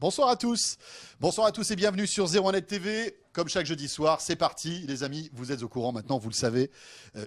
Bonsoir à tous et bienvenue sur 01net TV. Comme chaque jeudi soir, c'est parti. Les amis, vous êtes au courant maintenant, vous le savez.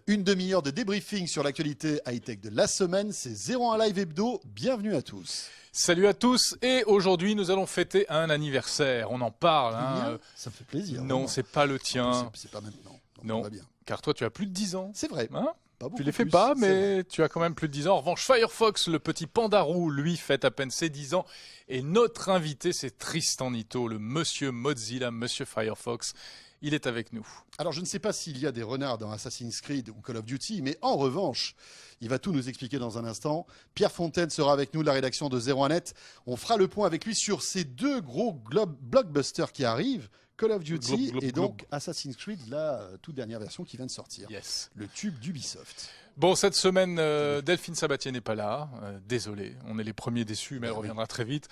Une demi-heure de débriefing sur l'actualité high-tech de la semaine. C'est 01 Live Hebdo. Bienvenue à tous. Salut à tous et aujourd'hui nous allons fêter un anniversaire. On en parle. Ça me fait plaisir. Non, c'est pas le tien. C'est pas maintenant. Donc non, on va bien. car toi tu as plus de 10 ans. C'est vrai. Hein? Tu les fais plus, pas, mais tu as quand même plus de 10 ans. En revanche, Firefox, le petit panda roux, lui, fête à peine ses 10 ans. Et notre invité, c'est Tristan Nitto, le monsieur Mozilla, monsieur Firefox. Il est avec nous. Alors, je ne sais pas s'il y a des renards dans Assassin's Creed ou Call of Duty, mais en revanche, il va tout nous expliquer dans un instant. Pierre Fontaine sera avec nous de la rédaction de 01net. On fera le point avec lui sur ces deux gros blockbusters qui arrivent. Call of Duty et donc Assassin's Creed, la toute dernière version qui vient de sortir. Yes. Le tube d'Ubisoft. Bon, cette semaine, Delphine Sabatier n'est pas là. Désolé, on est les premiers déçus, mais elle reviendra très vite.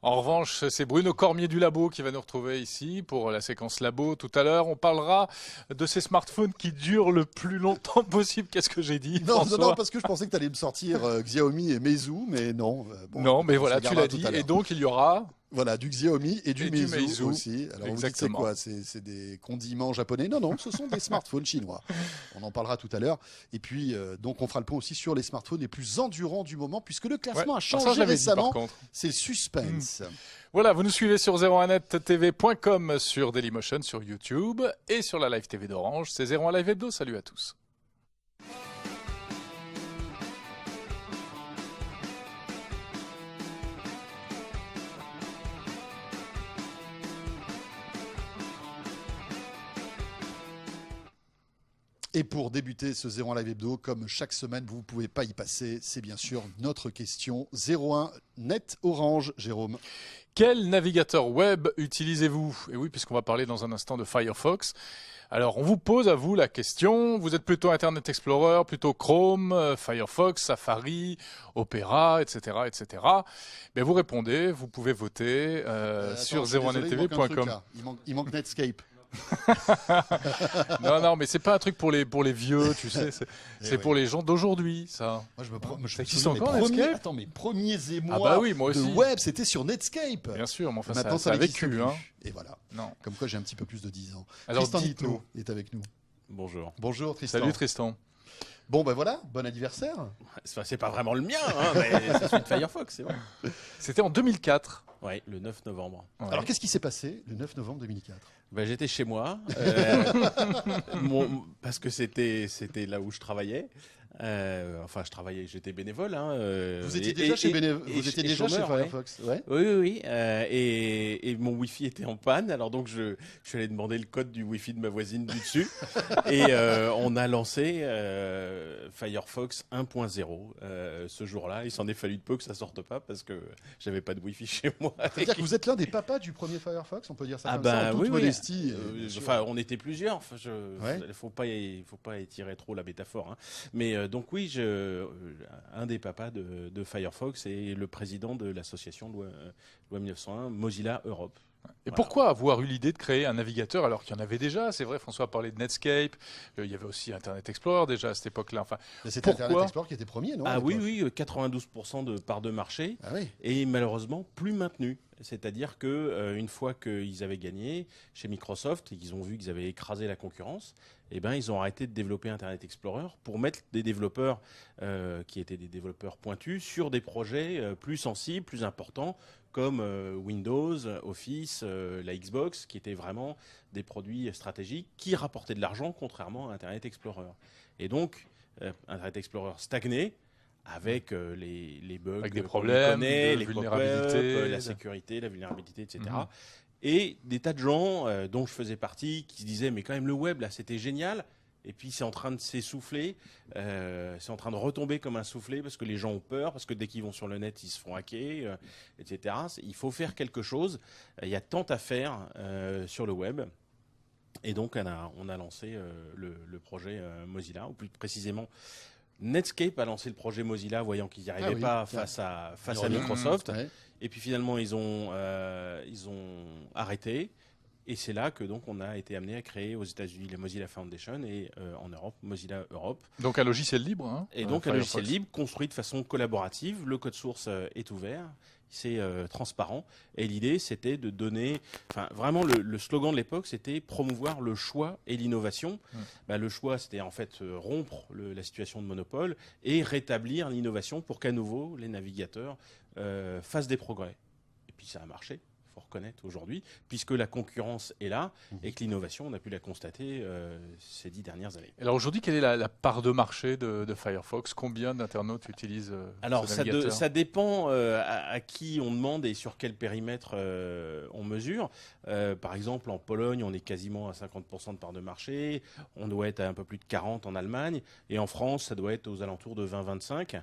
En revanche, c'est Bruno Cormier du Labo qui va nous retrouver ici pour la séquence Labo. Tout à l'heure, on parlera de ces smartphones qui durent le plus longtemps possible. Qu'est-ce que j'ai dit, non, parce que je pensais que tu allais me sortir Xiaomi et Meizu, mais non. Bon, non, mais voilà, tu l'as dit. Et donc, il y aura... Voilà, du Xiaomi et du Meizu aussi. Alors, exactement. Vous dites c'est quoi? C'est des condiments japonais? Non, ce sont des smartphones chinois. On en parlera tout à l'heure. Et puis, donc, on fera le point aussi sur les smartphones les plus endurants du moment, puisque le classement a changé récemment. C'est le suspense. Voilà, vous nous suivez sur 01nettv.com, sur Dailymotion, sur YouTube et sur la Live TV d'Orange. C'est 01 Live Hebdo. Salut à tous. Et pour débuter ce 01 Live Hebdo, comme chaque semaine, vous ne pouvez pas y passer, c'est bien sûr notre question 01 Net Orange, Jérôme. Quel navigateur web utilisez-vous? Et oui, puisqu'on va parler dans un instant de Firefox. Alors, on vous pose à vous la question, vous êtes plutôt Internet Explorer, plutôt Chrome, Firefox, Safari, Opera, etc., etc. Mais vous répondez, vous pouvez voter sur 01nettv.com. Il manque Netscape. non, mais c'est pas un truc pour les vieux, tu sais. C'est pour les gens d'aujourd'hui, ça. Moi, je me souviens encore Netscape. Attends, mes premiers émois de web, c'était sur Netscape. Bien sûr, mais enfin, maintenant, ça a vécu. Hein. Et voilà. Non. Comme quoi, j'ai un petit peu plus de 10 ans. Alors, Tristan Nitto est avec nous. Bonjour. Bonjour, Tristan. Salut, Tristan. Bon, ben voilà, bon anniversaire. C'est pas vraiment le mien, hein, mais c'est celui de Firefox, c'est bon. C'était en 2004. Oui, le 9 novembre. Ouais. Alors, qu'est-ce qui s'est passé le 9 novembre 2004 ? J'étais chez moi, parce que c'était là où je travaillais. Je travaillais, j'étais bénévole. Hein, vous étiez déjà chez Firefox, ouais. Oui. Et mon Wi-Fi était en panne, alors donc je suis allé demander le code du Wi-Fi de ma voisine du dessus. Et on a lancé Firefox 1.0 ce jour-là. Il s'en est fallu de peu que ça sorte pas parce que j'avais pas de Wi-Fi chez moi. C'est-à-dire que vous êtes l'un des papas du premier Firefox, on peut dire ça comme ça, en toute oui, modestie. On était plusieurs. Faut pas étirer trop la métaphore. Hein. Mais donc oui, un des papas de Firefox et le président de l'association Loi 1901, Mozilla Europe. Et pourquoi avoir eu l'idée de créer un navigateur alors qu'il y en avait déjà? C'est vrai, François a parlé de Netscape, il y avait aussi Internet Explorer déjà à cette époque-là. Enfin, c'était Internet Explorer qui était premier, non? Ah oui, 92% de part de marché, et malheureusement plus maintenu. C'est-à-dire que une fois qu'ils avaient gagné chez Microsoft et qu'ils ont vu qu'ils avaient écrasé la concurrence, ils ont arrêté de développer Internet Explorer pour mettre des développeurs qui étaient des développeurs pointus sur des projets plus sensibles, plus importants, comme Windows, Office, la Xbox, qui étaient vraiment des produits stratégiques qui rapportaient de l'argent, contrairement à Internet Explorer. Et donc, Internet Explorer stagnait, avec les bugs, avec des problèmes, les vulnérabilité, la sécurité, la vulnérabilité, etc. Et des tas de gens dont je faisais partie qui se disaient mais quand même le web là c'était génial. Et puis c'est en train de s'essouffler, c'est en train de retomber comme un soufflet parce que les gens ont peur, parce que dès qu'ils vont sur le net, ils se font hacker, etc. Il faut faire quelque chose. Il y a tant à faire sur le web. Et donc on a lancé le projet Mozilla, ou plus précisément Netscape a lancé le projet Mozilla, voyant qu'ils n'y arrivaient pas face à Microsoft. Et puis finalement ils ont arrêté. Et c'est là que donc on a été amené à créer aux États-Unis la Mozilla Foundation et en Europe Mozilla Europe. Donc un logiciel libre. Hein, et donc un logiciel libre construit de façon collaborative. Le code source est ouvert, c'est transparent. Et l'idée c'était de donner, enfin vraiment le slogan de l'époque c'était promouvoir le choix et l'innovation. Le choix c'était en fait rompre la situation de monopole et rétablir l'innovation pour qu'à nouveau les navigateurs fassent des progrès. Et puis ça a marché. Faut reconnaître aujourd'hui, puisque la concurrence est là et que l'innovation, on a pu la constater ces 10 dernières années. Alors aujourd'hui, quelle est la part de marché de Firefox? Combien d'internautes utilisent Alors ce navigateur? ça dépend à qui on demande et sur quel périmètre on mesure. Par exemple, en Pologne, on est quasiment à 50% de part de marché. On doit être à un peu plus de 40% en Allemagne. Et en France, ça doit être aux alentours de 20-25%.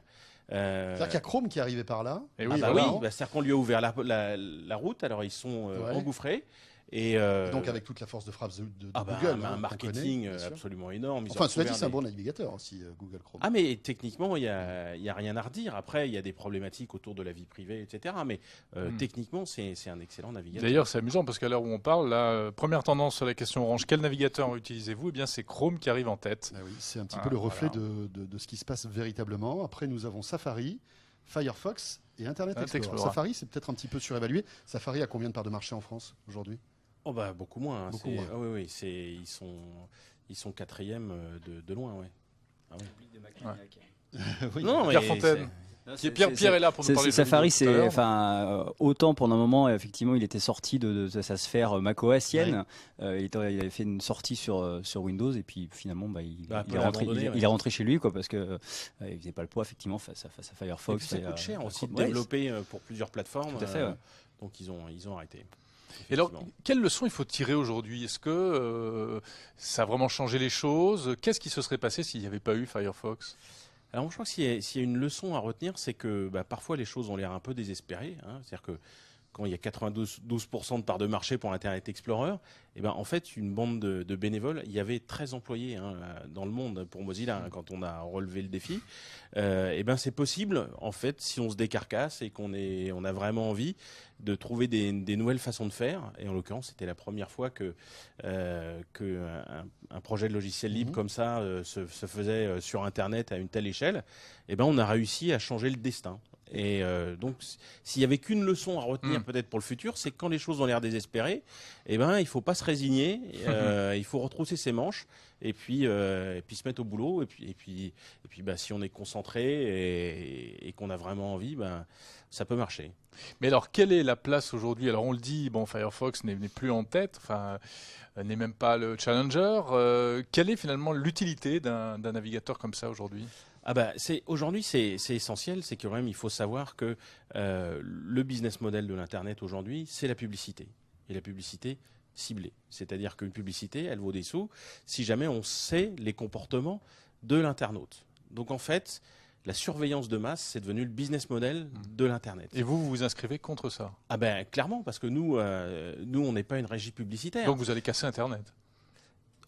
C'est-à-dire qu'il y a Chrome qui est arrivé par là. Et oui, c'est-à-dire qu'on lui a ouvert la route, alors ils sont engouffrés. Et donc avec toute la force de frappe de Google. Un marketing absolument énorme. Enfin, cela dit, c'est un bon navigateur aussi, Google Chrome. Ah, mais techniquement, il n'y a rien à redire. Après, il y a des problématiques autour de la vie privée, etc. Mais techniquement, c'est un excellent navigateur. D'ailleurs, c'est amusant parce qu'à l'heure où on parle, la première tendance sur la question Orange, quel navigateur utilisez-vous? Eh bien, c'est Chrome qui arrive en tête. Ah oui, c'est un petit peu le reflet de ce qui se passe véritablement. Après, nous avons Safari, Firefox et Internet Explorer. Safari, c'est peut-être un petit peu surévalué. Safari a combien de parts de marché en France aujourd'hui? Oh bah beaucoup moins. Beaucoup moins. Ah oui, ils sont quatrième de loin, ouais. Ah ouais. Oui. Non, Pierre Fontaine. Pierre est là pour nous parler de Safari, c'est autant pendant un moment, effectivement, il était sorti de sa sphère macOSienne. Ouais. Il avait fait une sortie sur Windows et puis finalement, il est rentré chez lui, quoi, parce que il faisait pas le poids effectivement face à Firefox. Ça coûte cher aussi de développer pour plusieurs plateformes. Tout à fait. Donc ils ont arrêté. Et alors, quelle leçon il faut tirer aujourd'hui? Est-ce que ça a vraiment changé les choses? Qu'est-ce qui se serait passé s'il n'y avait pas eu Firefox? Alors, je crois que s'il y a une leçon à retenir, c'est que parfois les choses ont l'air un peu désespérées. Hein. C'est-à-dire que quand il y a 92% de part de marché pour Internet Explorer, en fait, une bande de bénévoles, il y avait 13 employés dans le monde pour Mozilla quand on a relevé le défi. C'est possible, en fait, si on se décarcasse et qu'on a vraiment envie de trouver des nouvelles façons de faire. Et en l'occurrence, c'était la première fois que un projet de logiciel libre comme ça se faisait sur Internet à une telle échelle. On a réussi à changer le destin. Et donc, s'il y avait qu'une leçon à retenir peut-être pour le futur, c'est que quand les choses ont l'air désespérées, il ne faut pas se résigner, il faut retrousser ses manches et puis se mettre au boulot. Et puis si on est concentré et qu'on a vraiment envie, ça peut marcher. Mais alors, quelle est la place aujourd'hui? Alors, on le dit, Firefox n'est plus en tête, n'est même pas le challenger. Quelle est finalement l'utilité d'un navigateur comme ça aujourd'hui? Aujourd'hui, c'est essentiel, c'est que quand même, il faut savoir que le business model de l'Internet aujourd'hui, c'est la publicité. Et la publicité ciblée. C'est-à-dire qu'une publicité, elle vaut des sous si jamais on sait les comportements de l'internaute. Donc en fait, la surveillance de masse, c'est devenu le business model de l'Internet. Et vous vous inscrivez contre ça? Clairement, parce que nous on n'est pas une régie publicitaire. Donc vous allez casser Internet?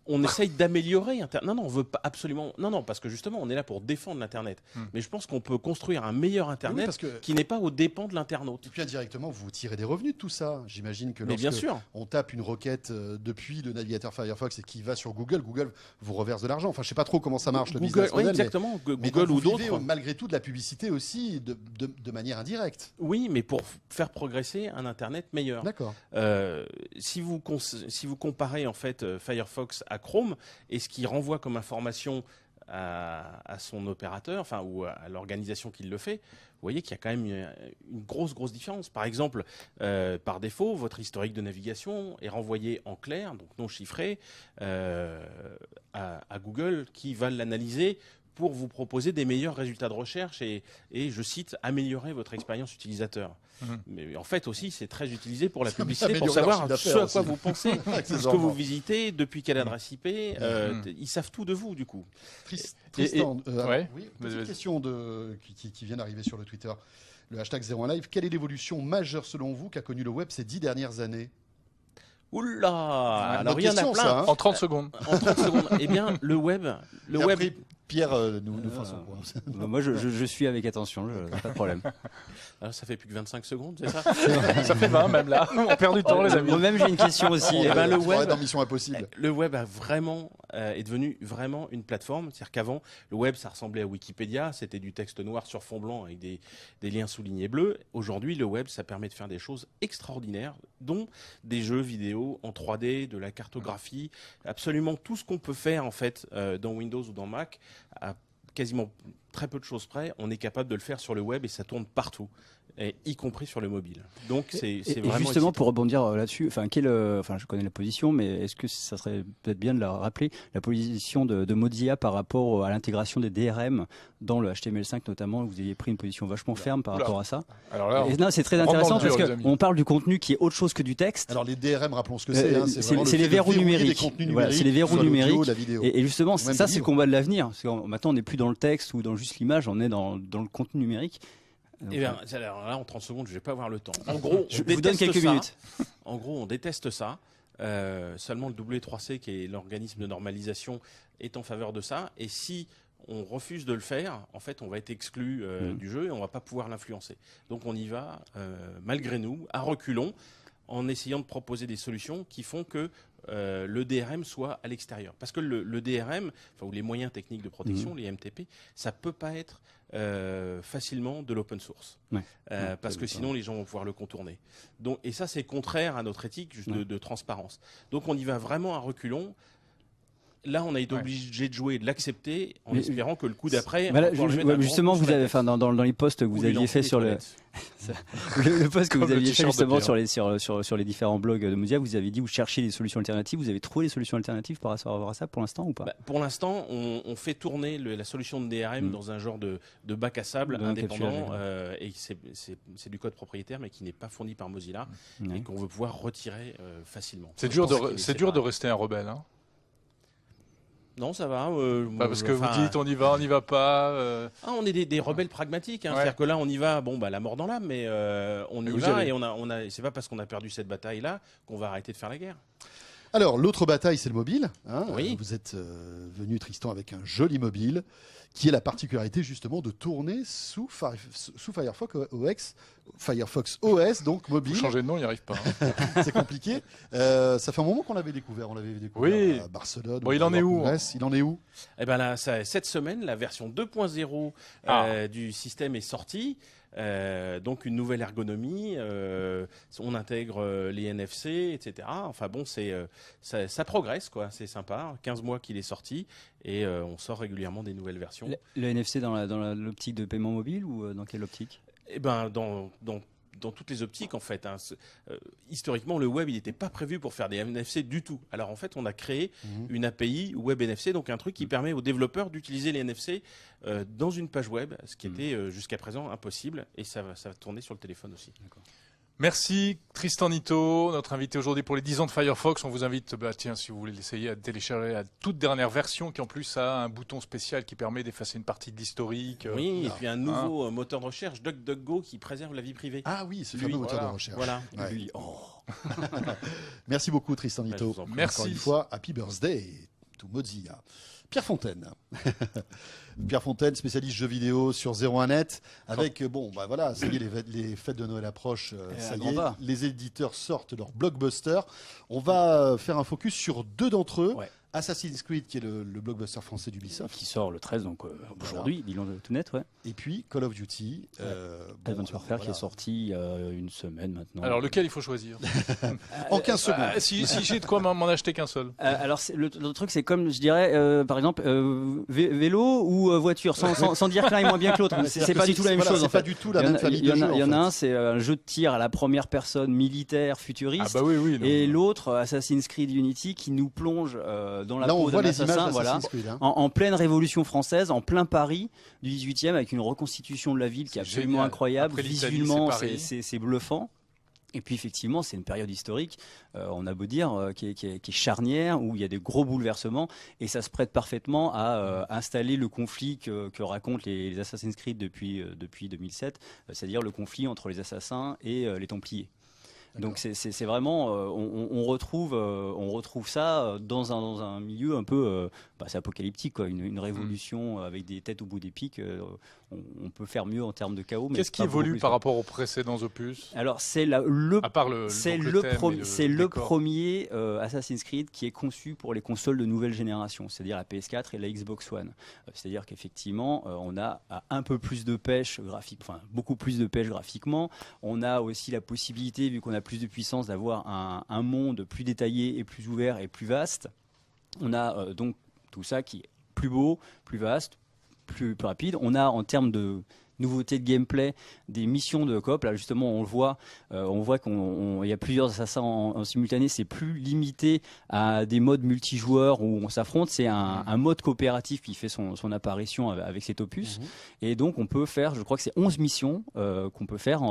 On essaye d'améliorer Internet. Non, on veut pas absolument. Non, parce que justement, on est là pour défendre l'Internet. Mais je pense qu'on peut construire un meilleur Internet qui n'est pas aux dépens de l'internaute. Et puis indirectement, vous tirez des revenus de tout ça. J'imagine que lorsque on tape une requête depuis le navigateur Firefox et qui va sur Google, Google vous reverse de l'argent. Enfin, je sais pas trop comment ça marche le business model. Exactement. Mais Google ou d'autres. Vous vivez malgré tout de la publicité aussi de manière indirecte. Oui, mais pour faire progresser un Internet meilleur. D'accord. Si vous comparez en fait Firefox à Chrome et ce qui renvoie comme information à son opérateur, ou à l'organisation qui le fait, vous voyez qu'il y a quand même une grosse différence. Par exemple, par défaut, votre historique de navigation est renvoyé en clair, donc non chiffré, à Google qui va l'analyser pour vous proposer des meilleurs résultats de recherche et je cite, améliorer votre expérience utilisateur. Mais en fait aussi, c'est très utilisé pour la publicité, pour savoir ce à quoi vous pensez, ce que vous visitez, depuis quelle adresse IP. Ils savent tout de vous, du coup. Tristan, petite question qui vient d'arriver sur le Twitter. Le hashtag 01live. Quelle est l'évolution majeure, selon vous, qu'a connue le web ces 10 dernières années? Oula! Alors, il y en a plein. En 30 secondes. En 30 secondes. Eh bien, le web Pierre nous fera son point. Moi, je suis avec attention, pas de problème. Alors, ça fait plus que 25 secondes, c'est ça? Ça fait 20 même là. On perd du temps, les amis. Moi-même, j'ai une question aussi. Le web, dans Mission Impossible. Le web a vraiment est devenu vraiment une plateforme. C'est-à-dire qu'avant, le web, ça ressemblait à Wikipédia. C'était du texte noir sur fond blanc avec des liens soulignés bleus. Aujourd'hui, le web, ça permet de faire des choses extraordinaires, dont des jeux vidéo en 3D, de la cartographie, absolument tout ce qu'on peut faire en fait dans Windows ou dans Mac, à quasiment très peu de choses près, on est capable de le faire sur le web et ça tourne partout, y compris sur le mobile. Donc c'est vraiment justement excitant. Pour rebondir là-dessus, je connais la position, mais est-ce que ça serait peut-être bien de la rappeler, la position de Mozilla par rapport à l'intégration des DRM dans le HTML5 notamment? Vous aviez pris une position vachement ferme par rapport à ça. Alors là, non, c'est très intéressant parce qu'on parle du contenu qui est autre chose que du texte. Alors les DRM, rappelons ce que c'est. C'est les verrous numériques. Voilà, c'est les verrous numériques. Et justement, ça c'est le combat de l'avenir. Maintenant, on n'est plus dans le texte ou dans juste l'image, on est dans le contenu numérique. Eh bien, alors là, en 30 secondes, je ne vais pas avoir le temps. En gros, je vous donne quelques minutes. En gros, on déteste ça. Seulement le W3C, qui est l'organisme de normalisation, est en faveur de ça. Et si on refuse de le faire, en fait, on va être exclu du jeu et on ne va pas pouvoir l'influencer. Donc, on y va, malgré nous, à reculons, en essayant de proposer des solutions qui font que le DRM soit à l'extérieur. Parce que le DRM, ou les moyens techniques de protection, les MTP, ça ne peut pas être facilement de l'open source. Parce que sinon, les gens vont pouvoir le contourner. Donc, et ça, c'est contraire à notre éthique de transparence. Donc, on y va vraiment à reculons. Là, on a été obligé de jouer et de l'accepter en espérant que le coup d'après... justement, vous avez, dans les posts que vous aviez fait sur le post que vous aviez fait justement sur les différents blogs de Mozilla, vous avez dit vous cherchiez des solutions alternatives. Vous avez trouvé des solutions alternatives par rapport à ça pour l'instant ou pas? Pour l'instant, on fait tourner la solution de DRM dans un genre de bac à sable indépendant et c'est du code propriétaire mais qui n'est pas fourni par Mozilla et qu'on veut pouvoir retirer facilement. C'est dur de rester un rebelle, hein. Non, ça va. Parce que vous dites on y va pas. On est des rebelles pragmatiques. C'est-à-dire que là, on y va, la mort dans l'âme, mais on y va et c'est pas parce qu'on a perdu cette bataille-là qu'on va arrêter de faire la guerre. Alors, l'autre bataille, c'est le mobile. Oui. Vous êtes venu, Tristan, avec un joli mobile qui est la particularité justement de tourner sous Firefox OS, donc mobile. Faut changer de nom, il n'y arrive pas. C'est compliqué. Ça fait un moment qu'on l'avait découvert. On l'avait découvert à Barcelone. Bon, il en est où? Il en est où? Eh ben là, cette semaine, la version 2.0 du système est sortie. Donc une nouvelle ergonomie, on intègre les NFC, etc. Enfin bon, ça progresse, quoi. C'est sympa. 15 mois qu'il est sorti et on sort régulièrement des nouvelles versions. Le NFC dans l'optique de paiement mobile ou dans quelle optique? Eh ben dans toutes les optiques en fait. Historiquement, le web il n'était pas prévu pour faire des NFC du tout. Alors en fait, on a créé une API Web NFC, donc un truc qui permet aux développeurs d'utiliser les NFC dans une page web, ce qui était jusqu'à présent impossible, et ça va tourner sur le téléphone aussi. Merci Tristan Nitto, notre invité aujourd'hui pour les 10 ans de Firefox. On vous invite, si vous voulez l'essayer, à télécharger la toute dernière version qui en plus a un bouton spécial qui permet d'effacer une partie de l'historique. Oui, et puis un nouveau moteur de recherche, DuckDuckGo, qui préserve la vie privée. Ah oui, ce fameux moteur de recherche. Voilà. Ouais. Merci beaucoup Tristan Nitto. Merci. Encore une fois, happy birthday to Mozilla. Pierre Fontaine. Pierre Fontaine, spécialiste jeux vidéo sur 01net. Avec, ça y est, les fêtes de Noël approchent. Ça y est, les éditeurs sortent leur blockbuster. On va faire un focus sur deux d'entre eux. Ouais. Assassin's Creed, qui est le blockbuster français d'Ubisoft. Qui sort le 13, donc aujourd'hui, dis-le tout net. Ouais. Et puis Call of Duty. Advanced Warfare qui est sorti une semaine maintenant. Alors lequel il faut choisir? En 15 secondes. Si j'ai de quoi m'en acheter qu'un seul. Alors le truc, c'est comme je dirais, par exemple, vélo ou voiture, sans dire que l'un est moins bien que l'autre. C'est pas du tout la même chose. C'est pas du tout la même famille de jeux. Il y en a un, c'est un jeu de tir à la première personne militaire futuriste. Et l'autre, Assassin's Creed Unity, qui nous plonge dans la peau d'un assassin, en pleine Révolution française, en plein Paris du 18e, avec une reconstitution de la ville qui est absolument incroyable. Visuellement, c'est bluffant. Et puis effectivement, c'est une période historique, on a beau dire, qui est charnière, où il y a des gros bouleversements, et ça se prête parfaitement à installer le conflit que racontent les Assassin's Creed depuis 2007, c'est-à-dire le conflit entre les assassins et les Templiers. Donc c'est vraiment, on retrouve ça dans un milieu un peu, c'est apocalyptique, quoi, une révolution avec des têtes au bout des pics. On peut faire mieux en termes de chaos. Qu'est-ce qui évolue par rapport aux précédents opus? Alors c'est le premier Assassin's Creed qui est conçu pour les consoles de nouvelle génération, c'est-à-dire la PS4 et la Xbox One. C'est-à-dire qu'effectivement, on a un peu plus de pêche graphique, enfin beaucoup plus de pêche graphiquement. On a aussi la possibilité, vu qu'on a plus de puissance, d'avoir un monde plus détaillé et plus ouvert et plus vaste. On a donc tout ça qui est plus beau, plus vaste, plus rapide. On a, en termes de nouveautés de gameplay, des missions de coop. Là justement, on voit qu'il y a plusieurs assassins en simultané. C'est plus limité à des modes multijoueurs où on s'affronte. C'est un mode coopératif qui fait son apparition avec cet opus. Et donc on peut faire, je crois que c'est 11 missions qu'on peut faire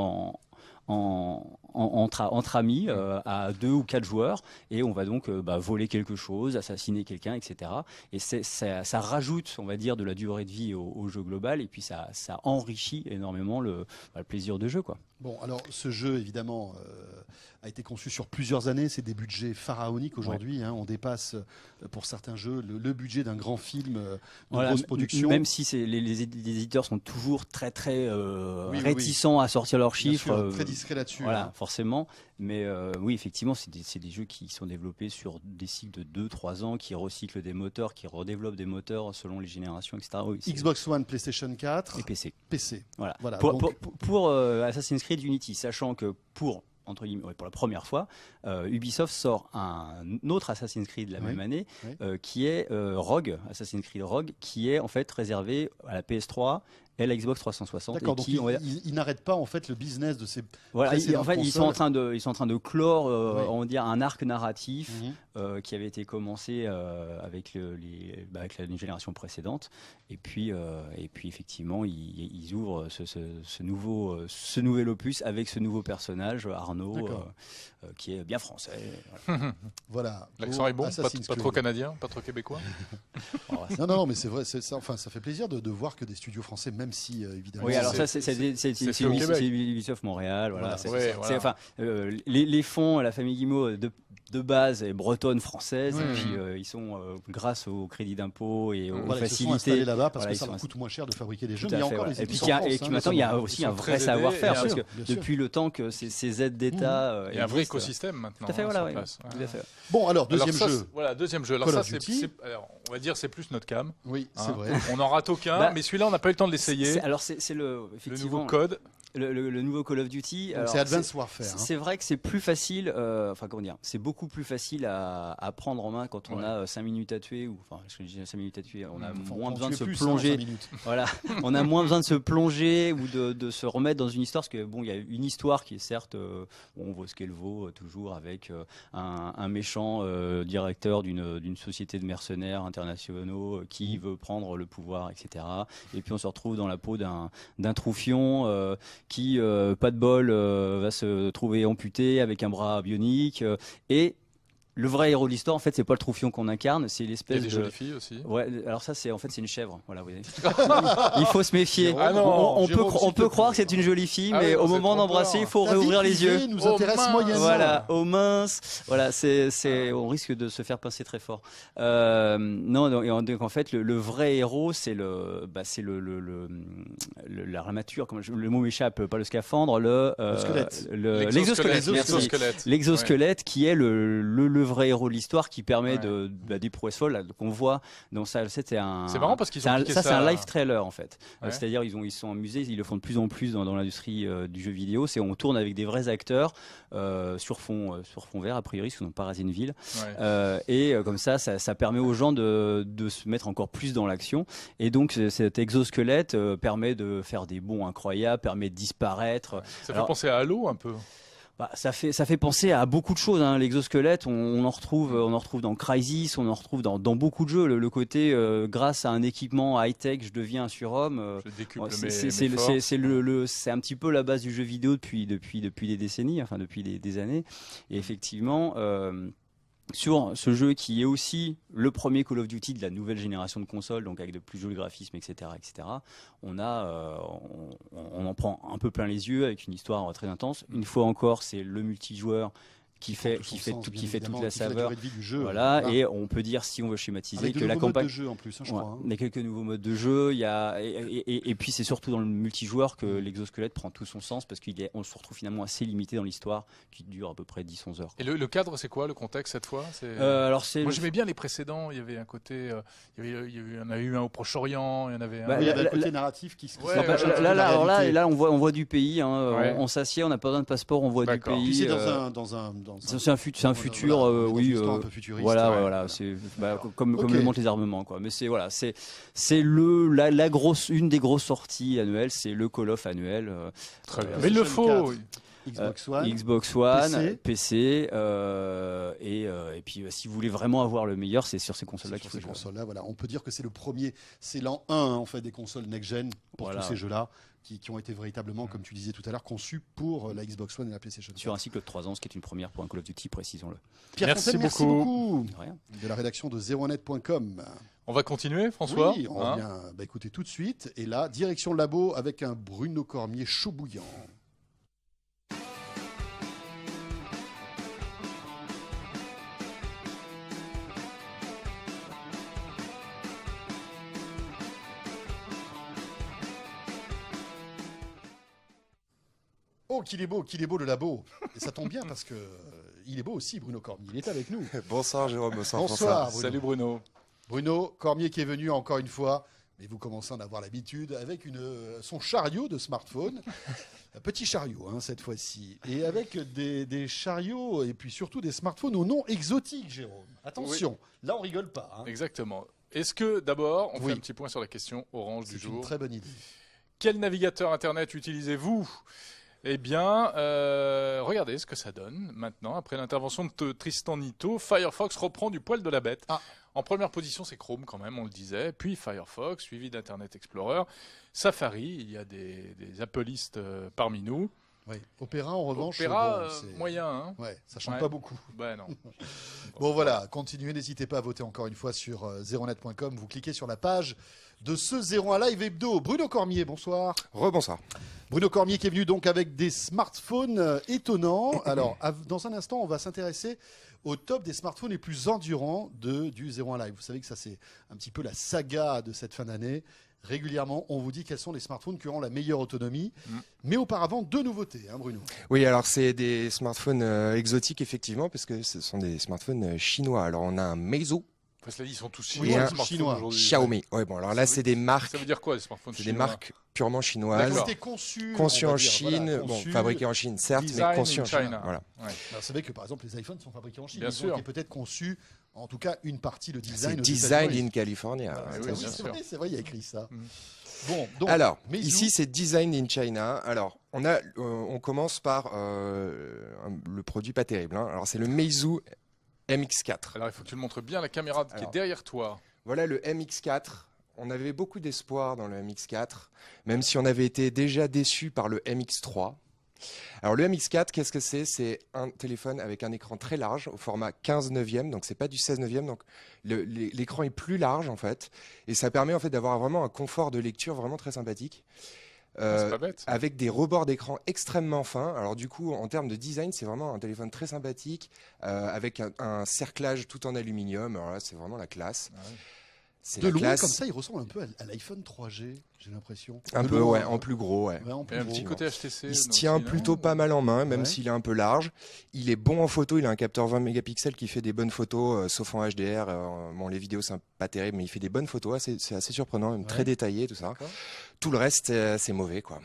entre amis, à 2 ou 4 joueurs, et on va donc voler quelque chose, assassiner quelqu'un, etc. Et ça rajoute, on va dire, de la durée de vie au jeu global, et puis ça enrichit énormément le plaisir de jeu, quoi. Bon, alors ce jeu, évidemment, a été conçu sur plusieurs années. C'est des budgets pharaoniques aujourd'hui. Ouais. On dépasse, pour certains jeux, le budget d'un grand film de grosse production. Même si les éditeurs sont toujours très réticents à sortir leurs chiffres. Bien sûr, très discrets là-dessus. Voilà, forcément. Mais oui, effectivement, c'est des jeux qui sont développés sur des cycles de 2-3 ans, qui recyclent des moteurs, qui redéveloppent des moteurs selon les générations, etc. Oui, Xbox One, PlayStation 4 et PC. Voilà. Pour Assassin's Creed Unity, sachant que pour la première fois, Ubisoft sort un autre Assassin's Creed la même année, qui est Rogue, Assassin's Creed Rogue, qui est en fait réservé à la PS3 et la Xbox 360. D'accord, donc ils n'arrêtent pas en fait le business de ces. Voilà, ils sont en train de clore, on va dire, un arc narratif qui avait été commencé avec la génération précédente, et puis effectivement ils ouvrent ce nouvel opus avec ce nouveau personnage Arnaud, qui est bien français. Voilà. L'accent est bon, pas trop canadien, pas trop québécois. Non, mais c'est vrai, ça fait plaisir de voir que des studios français, même si évidemment. Oui, alors ça c'est Ubisoft Montréal, voilà. Les fonds, la famille Guillemot de base est bretonne française, et puis ils sont grâce au crédit d'impôt et aux facilités. Ils sont installés là-bas parce que ça leur coûte moins cher de fabriquer des jeux. Mais encore et puis maintenant il y a aussi un vrai savoir-faire, parce que depuis le temps que ces aides d'État, il y a un vrai écosystème maintenant. Tout à fait, voilà. Bon, alors deuxième jeu. Voilà, deuxième jeu. Alors ça, on va dire, c'est plus notre cam. Oui, c'est vrai. On n'en rate aucun, mais celui-là, on n'a pas eu le temps de l'essayer. Alors c'est le nouveau code. Le nouveau Call of Duty. C'est Advanced Warfare. C'est vrai que c'est plus facile, c'est beaucoup plus facile à prendre en main quand on a 5 minutes à tuer, je dis 5 minutes à tuer, on a moins besoin de se plonger. Voilà, on a moins besoin de se plonger ou de se remettre dans une histoire, parce que il y a une histoire qui est certes, on vaut ce qu'elle vaut, toujours avec un méchant directeur d'une société de mercenaires internationaux qui veut prendre le pouvoir, etc. Et puis on se retrouve dans la peau d'un troufion qui, pas de bol, va se trouver amputé avec un bras bionique, et le vrai héros de l'histoire, en fait, c'est pas le troufion qu'on incarne, c'est l'espèce de. Il y a des jolies filles aussi. Ouais, alors ça, c'est une chèvre. Voilà, vous voyez. Il faut se méfier. On peut croire que c'est une jolie fille, mais au moment d'embrasser, il faut réouvrir les yeux. Nous intéresse moyennement. Voilà, aux minces. Voilà, on risque de se faire pincer très fort. Non, donc en fait, le vrai héros, c'est l'armature. Le mot m'échappe, pas le scaphandre, l'exosquelette, qui est le vrai héros de l'histoire, qui permet des prouesses folles qu'on voit dans ça. C'est marrant parce qu'ils ont c'est un live trailer en fait. C'est-à-dire ils sont amusés, ils le font de plus en plus dans l'industrie du jeu vidéo. On tourne avec des vrais acteurs sur fond vert, a priori, sinon pas Razinville. Et comme ça permet aux gens de se mettre encore plus dans l'action. Et donc cet exosquelette permet de faire des bonds incroyables, permet de disparaître. Ça fait penser à Halo un peu. Ça fait penser à beaucoup de choses, hein. L'exosquelette, on en retrouve dans Crysis, on en retrouve dans beaucoup de jeux. Le côté, grâce à un équipement high-tech, je deviens un surhomme. C'est un petit peu la base du jeu vidéo depuis des décennies, enfin depuis des années. Et effectivement, sur ce jeu qui est aussi le premier Call of Duty de la nouvelle génération de consoles, donc avec de plus jolis graphismes, etc., on en prend un peu plein les yeux avec une histoire très intense. Une fois encore, c'est le multijoueur qui fait toute la saveur. Voilà, et on peut dire, si on veut schématiser, avec que la campagne. Modes de jeu en plus, je crois. Il y a quelques nouveaux modes de jeu. Et puis c'est surtout dans le multijoueur que l'exosquelette prend tout son sens parce qu'on se retrouve finalement assez limité dans l'histoire qui dure à peu près 10-11 heures. Et le cadre, c'est quoi le contexte cette fois? Moi j'aimais bien les précédents. Il y avait un côté, il y en a eu un au Proche-Orient, il y en avait un. Il y avait un côté narratif qui se. Là, on voit du pays. On s'assied, on n'a pas besoin de passeport, on voit du pays. Puis c'est dans un c'est un futur, oui. Un peu futuriste. Voilà, c'est comme le montrent les armements, quoi. Mais c'est une des grosses sorties annuelles, c'est le Call of annuel. Très bien. Mais il le faut. Xbox One, PC, et puis si vous voulez vraiment avoir le meilleur, c'est sur ces consoles-là qu'il faut jouer. Voilà, on peut dire que c'est le premier, c'est l'an 1 en fait des consoles next-gen pour tous ces jeux-là. Qui ont été véritablement, comme tu disais tout à l'heure, conçus pour la Xbox One et la PlayStation 4. Sur un cycle de 3 ans, ce qui est une première pour un Call of Duty, précisons-le. Pierre Fontaine, merci beaucoup. De la rédaction de 01net.com. On va continuer, François. Oui, on vient écouter tout de suite. Et là, direction labo avec un Bruno Cormier chaud bouillant. Oh, qu'il est beau le labo. Et ça tombe bien parce que il est beau aussi, Bruno Cormier. Il est avec nous. Bonsoir Jérôme, bonsoir Bruno. Salut Bruno. Bruno Cormier qui est venu encore une fois, mais vous commencez à en avoir l'habitude, avec son chariot de smartphone. Un petit chariot cette fois-ci. Et avec des chariots et puis surtout des smartphones au nom exotique, Jérôme. Attention, là on rigole pas. Exactement. Est-ce que d'abord, on fait un petit point sur la question orange du jour? C'est une très bonne idée. Quel navigateur Internet utilisez-vous? Eh bien, regardez ce que ça donne maintenant. Après l'intervention de Tristan Nitto, Firefox reprend du poil de la bête. En première position, c'est Chrome quand même, on le disait. Puis Firefox, suivi d'Internet Explorer. Safari, il y a des Appleistes parmi nous. Oui. Opera, en revanche, moyen. Ouais, ça change pas beaucoup. Non. Bon, voilà, continuez. N'hésitez pas à voter encore une fois sur 01net.com. Vous cliquez sur la page de ce 01 Live Hebdo. Bruno Cormier, bonsoir. Rebonsoir. Bruno Cormier qui est venu donc avec des smartphones étonnants. Alors, dans un instant, on va s'intéresser au top des smartphones les plus endurants du 01 Live. Vous savez que ça, c'est un petit peu la saga de cette fin d'année. Régulièrement, on vous dit quels sont les smartphones qui auront la meilleure autonomie. Mais auparavant, deux nouveautés, Bruno. Oui, alors c'est des smartphones exotiques, effectivement, parce que ce sont des smartphones chinois. Alors, on a un Meizu. Cela dit, ils sont tous chinois. Xiaomi. Ouais, bon, alors là, c'est des marques. Ça veut dire quoi, les smartphones chinois? C'est des marques purement chinoises. C'était conçu en Chine, fabriqués en Chine, certes, mais conçus en Chine. Voilà. Alors, c'est vrai que, par exemple, les iPhones sont fabriqués en Chine. Bien sûr. Ils ont peut-être conçus, en tout cas, une partie, le design. C'est Design in California. C'est vrai, il y a écrit ça. Bon, donc, alors, ici, c'est Design in China. Alors, on commence par le produit pas terrible. Alors, c'est le Meizu MX4. Alors, il faut que tu le montres bien à la caméra qui est derrière toi. Voilà le MX4. On avait beaucoup d'espoir dans le MX4, même si on avait été déjà déçu par le MX3. Alors le MX4, qu'est-ce que c'est? C'est un téléphone avec un écran très large, au format 15/9, donc c'est pas du 16/9, donc l'écran est plus large en fait, et ça permet en fait d'avoir vraiment un confort de lecture vraiment très sympathique. C'est pas bête. Avec des rebords d'écran extrêmement fins. Alors du coup, en termes de design, c'est vraiment un téléphone très sympathique, avec un cerclage tout en aluminium. Alors là, c'est vraiment la classe. De loin, comme ça, il ressemble un peu à l'iPhone 3G, j'ai l'impression. Un peu, ouais, en plus gros, ouais. Un petit côté HTC. Il se tient plutôt pas mal en main, même s'il est un peu large. Il est bon en photo, il a un capteur 20 mégapixels qui fait des bonnes photos, sauf en HDR. Bon, les vidéos, c'est pas terrible, mais il fait des bonnes photos, c'est assez surprenant, même très détaillé, tout ça. Tout le reste, c'est mauvais, quoi.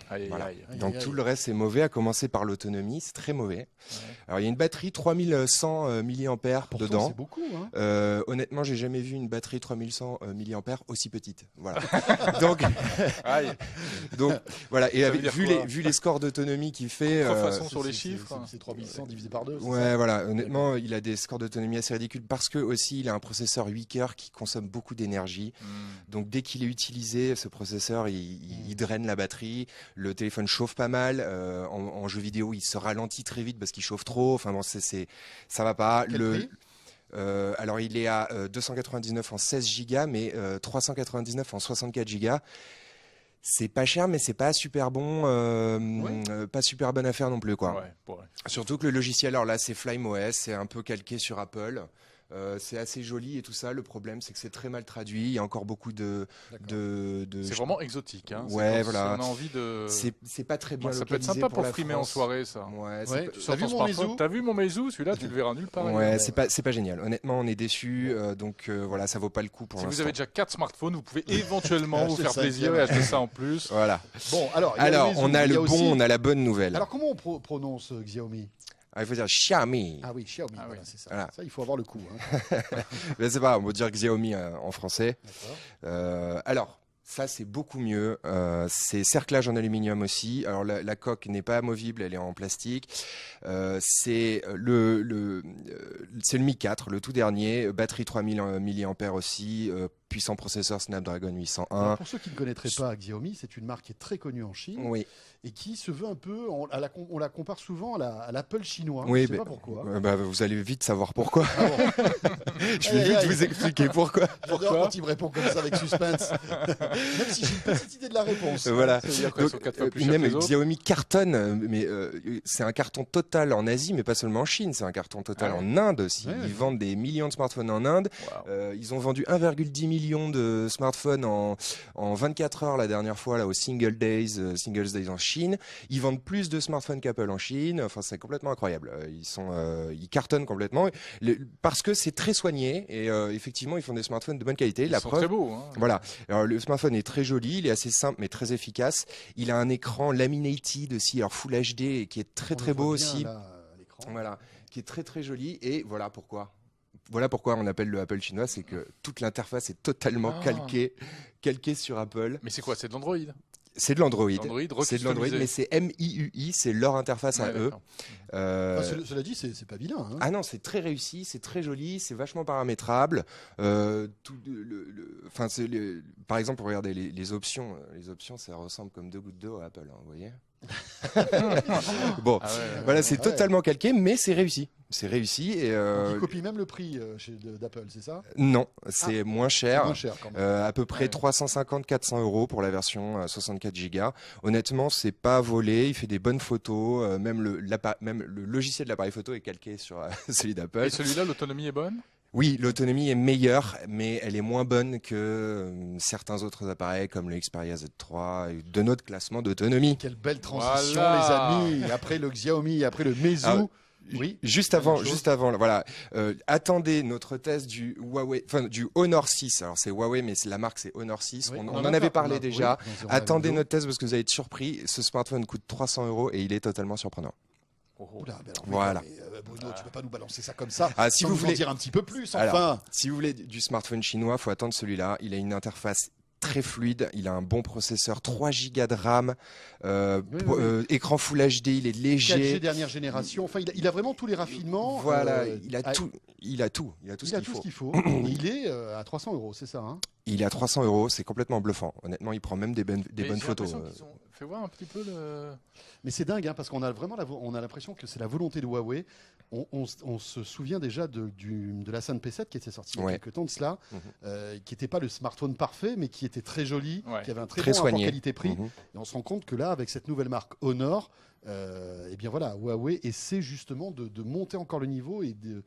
Donc tout le reste, c'est mauvais, à commencer par l'autonomie, c'est très mauvais. Alors il y a une batterie 3100 mAh dedans. C'est beaucoup, honnêtement, j'ai jamais vu une batterie 3100 mAh aussi petite. Voilà. donc voilà. Et vu les scores d'autonomie qu'il fait, façon sur les chiffres, c'est 3100 divisé par 2. Ouais, voilà. Honnêtement, il a des scores d'autonomie assez ridicules parce que aussi il a un processeur 8 cœurs qui consomme beaucoup d'énergie. Donc dès qu'il est utilisé, ce processeur, il draine la batterie. Le téléphone chauffe pas mal. En jeu vidéo, il se ralentit très vite parce qu'il chauffe trop. Enfin bon, ça va pas. Alors il est à 299 en 16 Go, mais 399 en 64 Go. C'est pas cher, mais c'est pas super bon, pas super bonne affaire non plus, quoi. Ouais. Surtout que le logiciel, alors là, c'est FlymeOS, c'est un peu calqué sur Apple. C'est assez joli et tout ça. Le problème, c'est que c'est très mal traduit. Il y a encore beaucoup de c'est vraiment exotique. Hein. Ouais, voilà. On a envie de. C'est pas très bien. Ça peut être sympa pour frimer en soirée, ça. Ouais. T'as vu mon Meizu? Celui-là, tu le verras nulle part. Ouais, c'est pas génial. Honnêtement, on est déçus. Donc voilà, ça vaut pas le coup pour l'instant. Si vous avez déjà 4 smartphones, vous pouvez éventuellement vous faire plaisir et acheter ça en plus. Voilà. Bon, alors on a le bon, on a la bonne nouvelle. Alors comment on prononce Xiaomi? Il faut dire Xiaomi. Ah oui, Xiaomi, voilà, c'est ça. Voilà. Ça, il faut avoir le coup. Hein. Mais c'est pas, on va dire Xiaomi en français. Alors, ça c'est beaucoup mieux. C'est cerclage en aluminium aussi. Alors la coque n'est pas amovible, elle est en plastique. C'est le Mi 4, le tout dernier. Batterie 3000 mAh aussi. Puissant processeur Snapdragon 801. Alors pour ceux qui ne connaîtraient pas Xiaomi, c'est une marque qui est très connue en Chine et qui se veut un peu, on la compare souvent à l'Apple chinois. Oui, je sais pas pourquoi. Vous allez vite savoir pourquoi. Je vais vite vous expliquer pourquoi. J'adore quand il me répond comme ça avec suspense. Même si j'ai une petite idée de la réponse. Voilà. Ça veut dire qu'elles sont 4 fois plus chères que les autres. Xiaomi cartonne, mais c'est un carton total en Asie, mais pas seulement en Chine, c'est un carton total en Inde aussi. Ils vendent des millions de smartphones en Inde. Wow. Ils ont vendu 1,10 million de smartphones en 24 heures la dernière fois là au Singles Days en Chine. Ils vendent plus de smartphones qu'Apple en Chine. Enfin, c'est complètement incroyable. Ils cartonnent complètement parce que c'est très soigné et effectivement, ils font des smartphones de bonne qualité. Ils sont très beaux. Hein. Voilà. Alors, le smartphone est très joli, il est assez simple mais très efficace. Il a un écran laminated aussi, alors Full HD, qui est très beau aussi. Là, voilà, qui est très joli. Et voilà pourquoi on appelle le Apple chinois, c'est que toute l'interface est totalement calquée sur Apple. Mais c'est quoi? C'est de l'Android? C'est de l'Android. C'est de l'Android, mais c'est MIUI, c'est leur interface à eux. Cela dit, c'est pas vilain. Hein. Ah non, c'est très réussi, c'est très joli, c'est vachement paramétrable. Par exemple, regardez les options. Les options, ça ressemble comme 2 gouttes d'eau à Apple, hein, vous voyez. Bon, voilà, c'est totalement calqué, mais c'est réussi. C'est réussi et ils copient même le prix d'Apple, c'est ça? Non, c'est moins cher. Moins cher quand même. À peu près 350-400 € pour la version 64 Go. Honnêtement, c'est pas volé. Il fait des bonnes photos. Même le logiciel de l'appareil photo est calqué sur celui d'Apple. Et celui-là, l'autonomie est bonne? Oui, l'autonomie est meilleure, mais elle est moins bonne que certains autres appareils comme le Xperia Z3 de notre classement d'autonomie. Quelle belle transition, les amis. Après le Xiaomi, après le Meizu. Oui, juste avant, voilà. Attendez notre test du Honor 6. Alors c'est Huawei, mais la marque c'est Honor 6. On en avait parlé déjà. Attendez notre test parce que vous allez être surpris. Ce smartphone coûte 300 € et il est totalement surprenant. Voilà. Bruno, tu peux pas nous balancer ça comme ça. Si vous voulez dire un petit peu plus, enfin. Alors, si vous voulez du smartphone chinois, faut attendre celui-là. Il a une interface très fluide, il a un bon processeur, 3 Go de RAM, écran Full HD, il est léger. 4G dernière génération, enfin il a vraiment tous les raffinements. Voilà, il a tout ce qu'il faut. Et il est à 300 €, c'est ça hein? Il est à 300 €, c'est complètement bluffant. Honnêtement, il prend même des bonnes photos. Fais voir un petit peu le... Mais c'est dingue, hein, parce qu'on a vraiment l'impression que c'est la volonté de Huawei. On se souvient déjà de la Sun P7 qui était sortie il y a quelques temps de cela, qui n'était pas le smartphone parfait, mais qui était très joli, qui avait un très bon rapport qualité-prix. Et on se rend compte que là, avec cette nouvelle marque Honor, et bien voilà, Huawei essaie justement de monter encore le niveau et de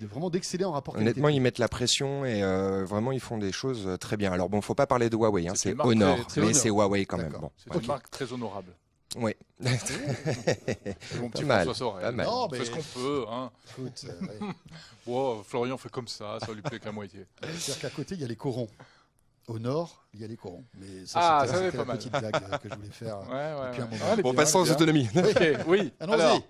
vraiment d'exceller en rapport qualité-prix. Honnêtement, ils mettent la pression et vraiment ils font des choses très bien. Alors bon, faut pas parler de Huawei, hein, c'est Honor, mais c'est Huawei quand même. Bon, c'est une marque très honorable. Oui. C'est mon petit François Sorel. Non, on fait ce qu'on peut. Hein. Écoute, Florian fait comme ça lui plaît que la moitié. C'est-à-dire qu'à côté, il y a les corons. Au nord, il y a les corons. Mais ça, c'était la petite blague que je voulais faire depuis un moment. Bon, passons aux autonomies. Oui. Allons-y.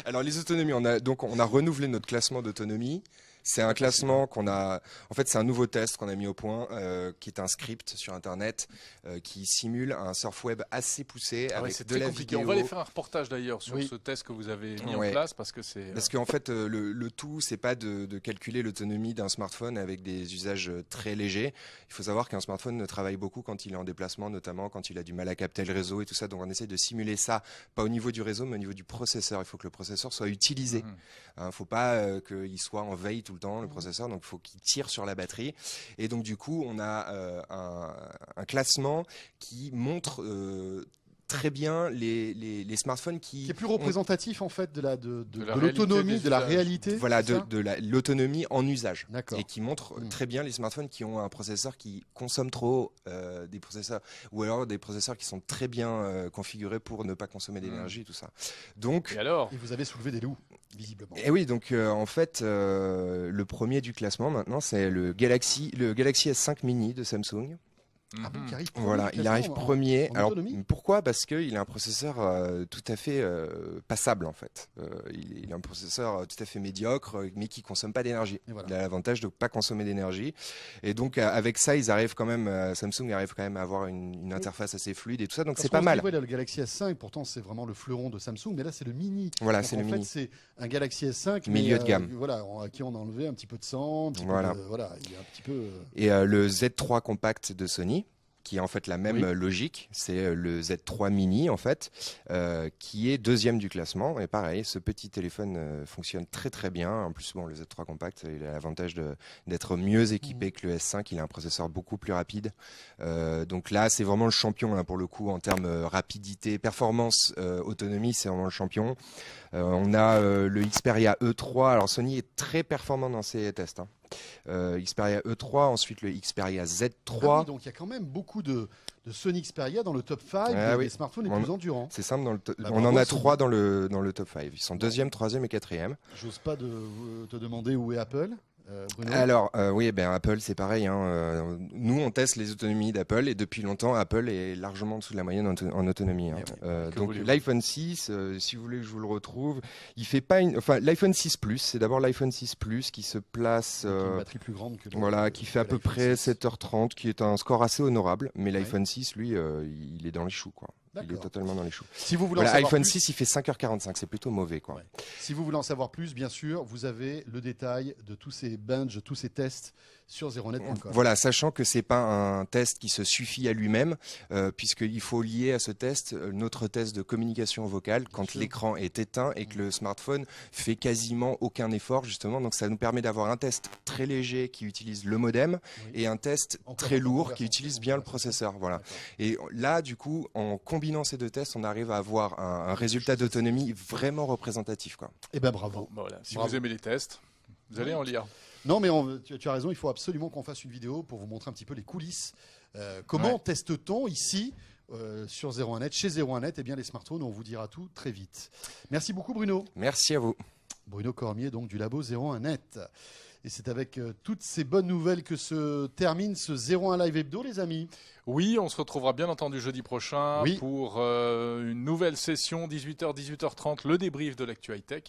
Alors les autonomies, on a renouvelé notre classement d'autonomie. C'est un classement en fait, c'est un nouveau test qu'on a mis au point, qui est un script sur Internet qui simule un surf web assez poussé avec de la vidéo. On va aller faire un reportage d'ailleurs sur ce test que vous avez mis en place parce qu'en fait, le tout, c'est pas de calculer l'autonomie d'un smartphone avec des usages très légers. Il faut savoir qu'un smartphone travaille beaucoup quand il est en déplacement, notamment quand il a du mal à capter le réseau et tout ça. Donc on essaie de simuler ça, pas au niveau du réseau, mais au niveau du processeur. Il faut que le processeur soit utilisé. Il ne faut pas qu'il soit en veille tout tout le temps, le processeur, donc il faut qu'il tire sur la batterie. Et donc du coup, on a un classement qui montre très bien les smartphones qui est plus représentatif en fait de l'autonomie, de la réalité. Voilà, de l'autonomie en usage. Et qui montre très bien les smartphones qui ont un processeur qui consomme trop des processeurs, ou alors des processeurs qui sont très bien configurés pour ne pas consommer d'énergie et tout ça. Donc, et vous avez soulevé des loups, visiblement. Et oui, donc en fait, le premier du classement maintenant, c'est le Galaxy S5 Mini de Samsung. Ah bon, il arrive premier. Alors pourquoi? Parce qu'il a un processeur tout à fait passable en fait. Il a un processeur tout à fait médiocre, mais qui consomme pas d'énergie. Il a l'avantage de pas consommer d'énergie. Et donc avec ça, Samsung arrive quand même à avoir une interface assez fluide et tout ça. Donc c'est pas mal. Le Galaxy S5, pourtant c'est vraiment le fleuron de Samsung, mais là c'est le Mini. Voilà, donc, c'est le Mini. En fait, c'est un Galaxy S5 milieu de gamme. Voilà, à qui on a enlevé un petit peu de sang. Il est un petit peu. Et le Z3 compact de Sony, qui est en fait la même logique, c'est le Z3 Mini en fait, qui est deuxième du classement. Et pareil, ce petit téléphone fonctionne très très bien. En plus, bon, le Z3 Compact, il a l'avantage d'être mieux équipé que le S5. Il a un processeur beaucoup plus rapide. Donc là, c'est vraiment le champion pour le coup en termes rapidité, performance, autonomie, c'est vraiment le champion. On a le Xperia E3. Alors Sony est très performant dans ses tests. Xperia E3, ensuite le Xperia Z3. Ah oui, donc il y a quand même beaucoup de Sony Xperia dans le top 5 des smartphones les plus endurants. C'est simple, on en a 3 dans le top 5. Ils sont deuxième, troisième et quatrième. J'ose pas te demander où est Apple. Bruno. Alors Apple c'est pareil. Nous on teste les autonomies d'Apple et depuis longtemps Apple est largement en dessous de la moyenne en autonomie. Donc l'iPhone 6, si vous voulez que je vous le retrouve, il fait pas l'iPhone 6 Plus, c'est d'abord l'iPhone 6 Plus qui se place une batterie plus grande que qui fait à peu près 7h30, qui est un score assez honorable, mais l'iPhone 6 lui il est dans les choux quoi. Il est totalement dans les choux. Si vous voulez iPhone 6, il fait 5h45, c'est plutôt mauvais quoi. Si vous voulez en savoir plus, bien sûr, vous avez le détail de tous ces benches, tous ces tests sur zeronet.com. Voilà, sachant que c'est pas un test qui se suffit à lui-même, puisqu'il faut lier à ce test notre test de communication vocale quand l'écran est éteint et que le smartphone fait quasiment aucun effort justement. Donc ça nous permet d'avoir un test très léger qui utilise le modem et un test très lourd qui utilise bien le processeur. Voilà. Et là, du coup, en combinant ces deux tests, on arrive à avoir un résultat d'autonomie vraiment représentatif, quoi. Eh ben bravo. Voilà. Si vous aimez les tests, vous allez en lire. Non, mais tu as raison, il faut absolument qu'on fasse une vidéo pour vous montrer un petit peu les coulisses. Comment teste-t-on ici sur 01net, chez 01net, les smartphones? On vous dira tout très vite. Merci beaucoup Bruno. Merci à vous. Bruno Cormier, donc du labo 01net. Et c'est avec toutes ces bonnes nouvelles que se termine ce 01 Live Hebdo, les amis. Oui, on se retrouvera bien entendu jeudi prochain pour une nouvelle session, 18h, 18h30, le débrief de l'actu high-tech.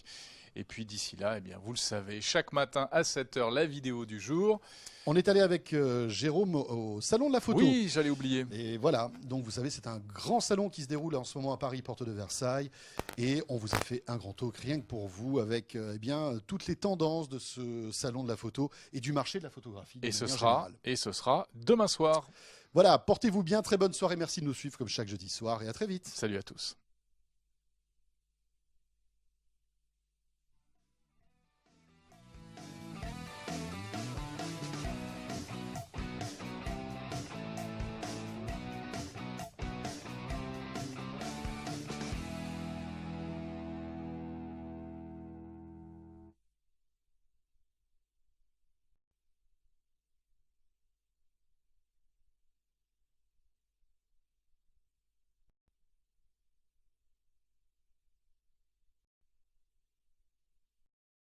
Et puis d'ici là, vous le savez, chaque matin à 7h, la vidéo du jour. On est allé avec Jérôme au Salon de la Photo. Oui, j'allais oublier. Et voilà, donc vous savez, c'est un grand salon qui se déroule en ce moment à Paris, porte de Versailles. Et on vous a fait un grand talk rien que pour vous avec toutes les tendances de ce Salon de la Photo et du marché de la photographie. Et ce sera demain soir. Voilà, portez-vous bien, très bonne soirée, merci de nous suivre comme chaque jeudi soir et à très vite. Salut à tous.